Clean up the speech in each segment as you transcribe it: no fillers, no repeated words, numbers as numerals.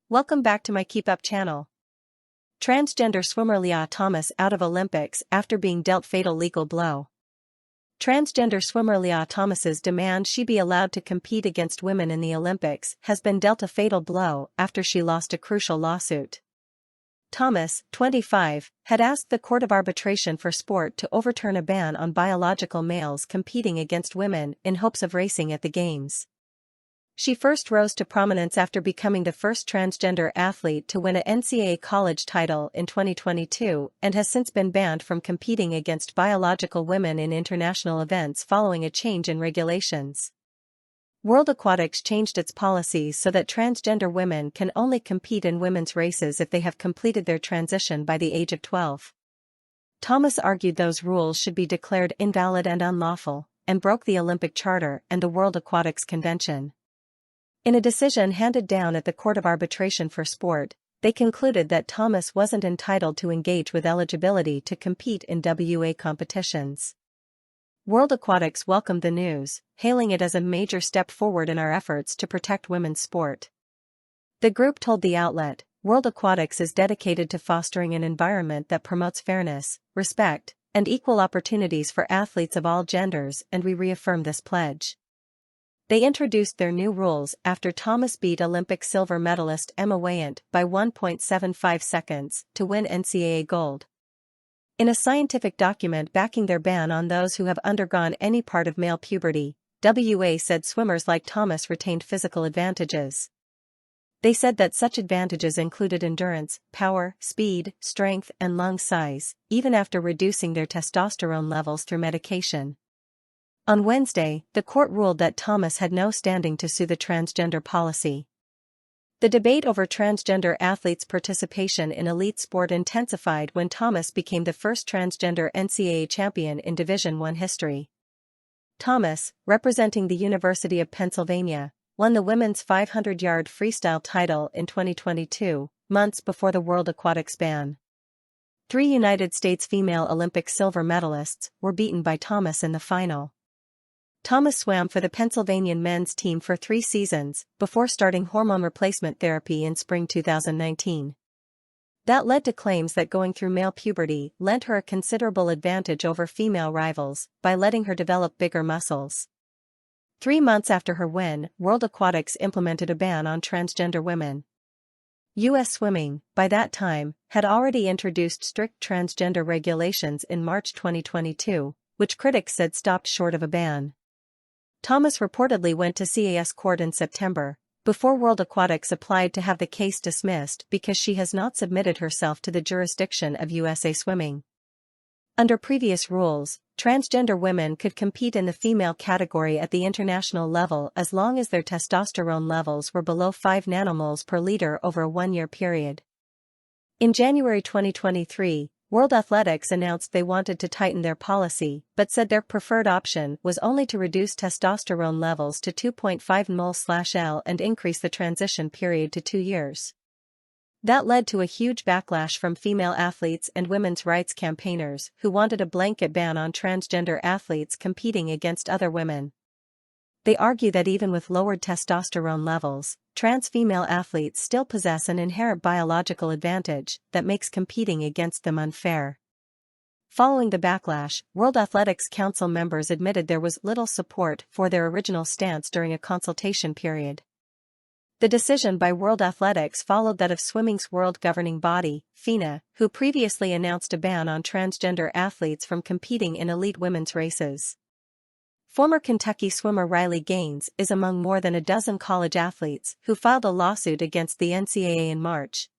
Welcome back to my KEEPUP channel. Transgender swimmer Lia Thomas out of Olympics after being dealt fatal legal blow. Transgender swimmer Lia Thomas's demand she be allowed to compete against women in the Olympics has been dealt a fatal blow after she lost a crucial lawsuit. Thomas, 25, had asked the Court of Arbitration for Sport to overturn a ban on biological males competing against women in hopes of racing at the Games. She first rose to prominence after becoming the first transgender athlete to win a NCAA college title in 2022 and has since been banned from competing against biological women in international events following a change in regulations. World Aquatics changed its policies so that transgender women can only compete in women's races if they have completed their transition by the age of 12. Thomas argued those rules should be declared invalid and unlawful, and broke the Olympic Charter and the World Aquatics Convention. In a decision handed down at the Court of Arbitration for Sport, they concluded that Thomas wasn't entitled to engage with eligibility to compete in WA competitions. World Aquatics welcomed the news, hailing it as a major step forward in our efforts to protect women's sport. The group told the outlet, "World Aquatics is dedicated to fostering an environment that promotes fairness, respect, and equal opportunities for athletes of all genders, and we reaffirm this pledge." They introduced their new rules after Thomas beat Olympic silver medalist Emma Weyant by 1.75 seconds to win NCAA gold. In a scientific document backing their ban on those who have undergone any part of male puberty, WA said swimmers like Thomas retained physical advantages. They said that such advantages included endurance, power, speed, strength, and lung size, even after reducing their testosterone levels through medication. On Wednesday, the court ruled that Thomas had no standing to sue the transgender policy. The debate over transgender athletes' participation in elite sport intensified when Thomas became the first transgender NCAA champion in Division I history. Thomas, representing the University of Pennsylvania, won the women's 500-yard freestyle title in 2022, months before the World Aquatics ban. 3 United States female Olympic silver medalists were beaten by Thomas in the final. Thomas swam for the Pennsylvania men's team for 3 seasons, before starting hormone replacement therapy in spring 2019. That led to claims that going through male puberty lent her a considerable advantage over female rivals, by letting her develop bigger muscles. 3 months after her win, World Aquatics implemented a ban on transgender women. U.S. Swimming, by that time, had already introduced strict transgender regulations in March 2022, which critics said stopped short of a ban. Thomas reportedly went to CAS court in September, before World Aquatics applied to have the case dismissed because she has not submitted herself to the jurisdiction of USA Swimming. Under previous rules, transgender women could compete in the female category at the international level as long as their testosterone levels were below 5 nanomoles per liter over a 1-year period. In January 2023, World Athletics announced they wanted to tighten their policy, but said their preferred option was only to reduce testosterone levels to 2.5 mol/L and increase the transition period to 2 years. That led to a huge backlash from female athletes and women's rights campaigners who wanted a blanket ban on transgender athletes competing against other women. They argue that even with lowered testosterone levels, trans female athletes still possess an inherent biological advantage that makes competing against them unfair. Following the backlash, World Athletics Council members admitted there was little support for their original stance during a consultation period. The decision by World Athletics followed that of swimming's world governing body, FINA, who previously announced a ban on transgender athletes from competing in elite women's races. Former Kentucky swimmer Riley Gaines is among more than a dozen college athletes who filed a lawsuit against the NCAA in March.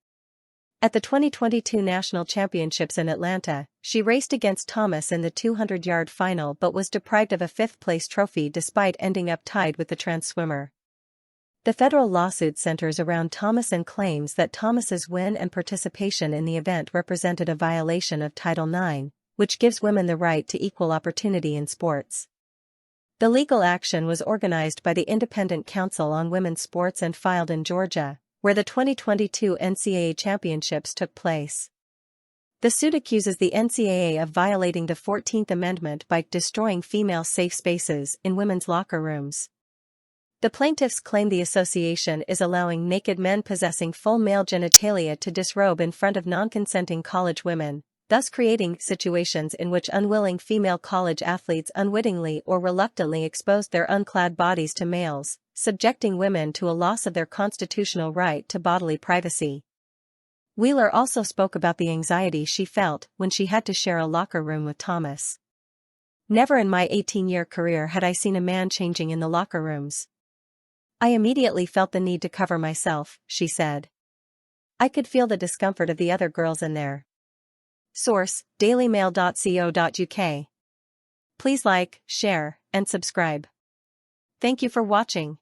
At the 2022 National Championships in Atlanta, she raced against Thomas in the 200-yard final but was deprived of a 5th-place trophy despite ending up tied with the trans swimmer. The federal lawsuit centers around Thomas and claims that Thomas's win and participation in the event represented a violation of Title IX, which gives women the right to equal opportunity in sports. The legal action was organized by the Independent Council on Women's Sports and filed in Georgia, where the 2022 NCAA championships took place. The suit accuses the NCAA of violating the 14th Amendment by destroying female safe spaces in women's locker rooms. The plaintiffs claim the association is allowing naked men possessing full male genitalia to disrobe in front of non-consenting college women, thus creating situations in which unwilling female college athletes unwittingly or reluctantly exposed their unclad bodies to males, subjecting women to a loss of their constitutional right to bodily privacy. Wheeler also spoke about the anxiety she felt when she had to share a locker room with Thomas. "Never in my 18-year career had I seen a man changing in the locker rooms. I immediately felt the need to cover myself," she said. "I could feel the discomfort of the other girls in there." Source: dailymail.co.uk. Please like, share, and subscribe. Thank you for watching.